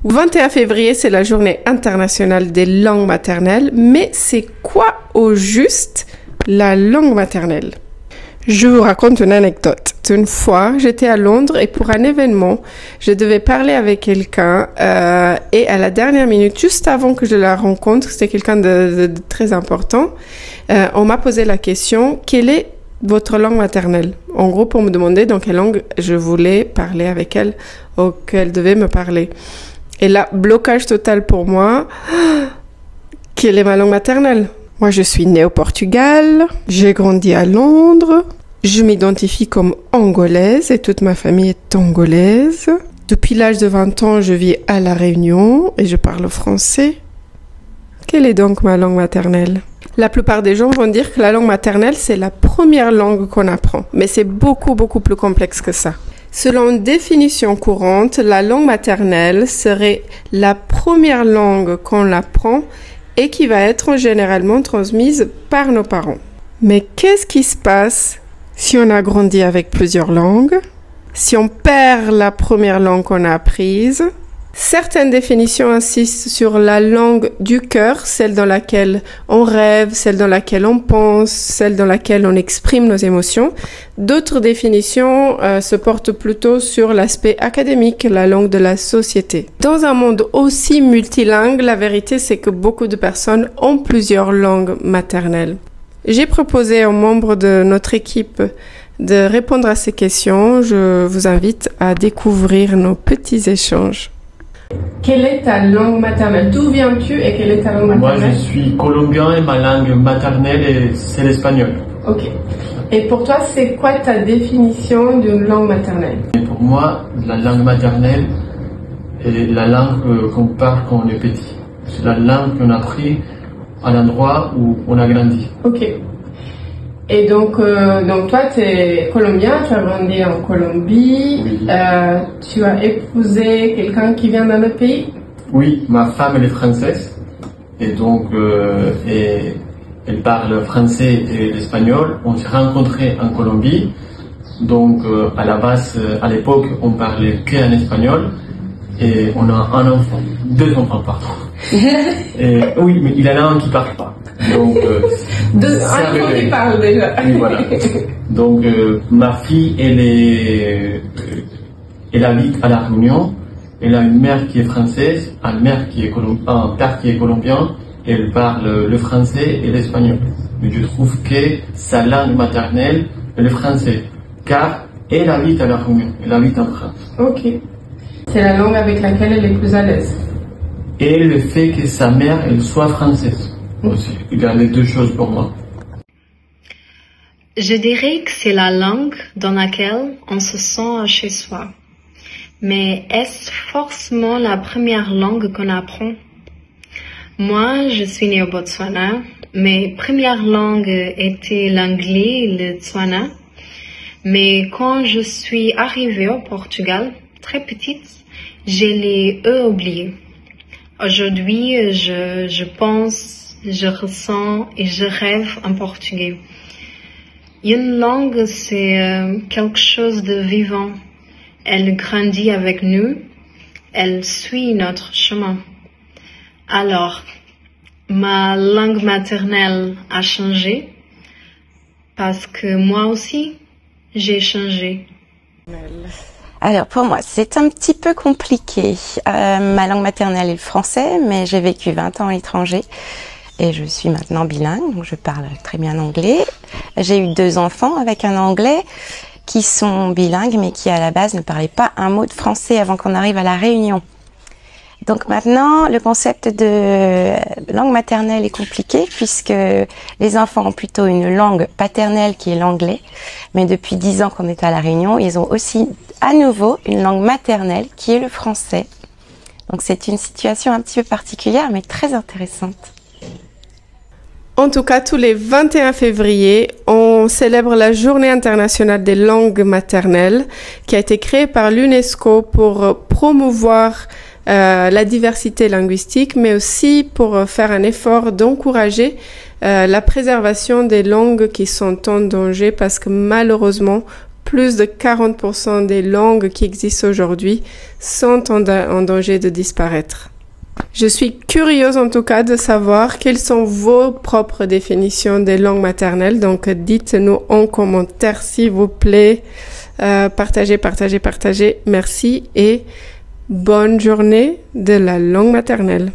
Le 21 février, c'est la journée internationale des langues maternelles, mais c'est quoi au juste la langue maternelle? Je vous raconte une anecdote. Une fois, j'étais à Londres et pour un événement, je devais parler avec quelqu'un et à la dernière minute, juste avant que je la rencontre, c'était quelqu'un de très important, on m'a posé la question, quelle est votre langue maternelle? En gros, pour me demander dans quelle langue je voulais parler avec elle ou qu'elle devait me parler. Et là, blocage total pour moi. Quelle est ma langue maternelle? Moi, je suis née au Portugal, j'ai grandi à Londres, je m'identifie comme angolaise et toute ma famille est angolaise. Depuis l'âge de 20 ans, je vis à La Réunion et je parle français. Quelle est donc ma langue maternelle? La plupart des gens vont dire que la langue maternelle, c'est la première langue qu'on apprend, mais c'est beaucoup plus complexe que ça. Selon une définition courante, la langue maternelle serait la première langue qu'on apprend et qui va être généralement transmise par nos parents. Mais qu'est-ce qui se passe si on a grandi avec plusieurs langues? Si on perd la première langue qu'on a apprise? Certaines définitions insistent sur la langue du cœur, celle dans laquelle on rêve, celle dans laquelle on pense, celle dans laquelle on exprime nos émotions. D'autres définitions se portent plutôt sur l'aspect académique, la langue de la société. Dans un monde aussi multilingue, la vérité c'est que beaucoup de personnes ont plusieurs langues maternelles. J'ai proposé aux membres de notre équipe de répondre à ces questions. Je vous invite à découvrir nos petits échanges. Quelle est ta langue maternelle? D'où viens-tu et quelle est ta langue maternelle? Moi, je suis colombien et ma langue maternelle, c'est l'espagnol. Ok. Et pour toi, c'est quoi ta définition d'une langue maternelle? Et pour moi, la langue maternelle est la langue qu'on parle quand on est petit. C'est la langue qu'on a appris à l'endroit où on a grandi. Ok. Et donc toi, tu es colombien, tu as grandi en Colombie, Oui. Tu as épousé quelqu'un qui vient d'un autre pays? Oui, ma femme elle est française et donc elle parle français et l'espagnol. On s'est rencontrés en Colombie, donc à la base, à l'époque, on parlait qu'en espagnol et on a un enfant, 2 enfants pardon. Et, oui, mais il y en a un qui parle pas. Donc, un enfant qui parle déjà. Oui, voilà. Donc, ma fille, elle habite à La Réunion. Elle a une mère qui est française, un père qui est colombien. Et elle parle le français et l'espagnol. Mais je trouve que sa langue maternelle est le français. Car elle habite à La Réunion. Elle habite en France. Ok. C'est la langue avec laquelle elle est plus à l'aise. Et le fait que sa mère, elle soit française. Aussi. Il y a les 2 choses pour moi. Je dirais que c'est la langue dans laquelle on se sent chez soi. Mais est-ce forcément la première langue qu'on apprend? Moi, je suis née au Botswana. Mes premières langues étaient l'anglais et le tswana. Mais quand je suis arrivée au Portugal, très petite, je l'ai oublié. Aujourd'hui, je pense, je ressens et je rêve en portugais. Une langue, c'est quelque chose de vivant. Elle grandit avec nous. Elle suit notre chemin. Alors, ma langue maternelle a changé parce que moi aussi, j'ai changé. Alors pour moi, c'est un petit peu compliqué. Ma langue maternelle est le français, mais j'ai vécu 20 ans à l'étranger et je suis maintenant bilingue, donc je parle très bien anglais. J'ai eu 2 enfants avec un anglais qui sont bilingues, mais qui à la base ne parlaient pas un mot de français avant qu'on arrive à La Réunion. Donc maintenant, le concept de langue maternelle est compliqué puisque les enfants ont plutôt une langue paternelle qui est l'anglais. Mais depuis 10 ans qu'on est à La Réunion, ils ont aussi à nouveau une langue maternelle qui est le français. Donc c'est une situation un petit peu particulière mais très intéressante. En tout cas, tous les 21 février, on célèbre la Journée internationale des langues maternelles qui a été créée par l'UNESCO pour promouvoir la diversité linguistique, mais aussi pour faire un effort d'encourager la préservation des langues qui sont en danger parce que malheureusement, plus de 40% des langues qui existent aujourd'hui sont en danger de disparaître. Je suis curieuse en tout cas de savoir quelles sont vos propres définitions des langues maternelles. Donc dites-nous en commentaire s'il vous plaît. Partagez. Merci et bonne journée de la langue maternelle.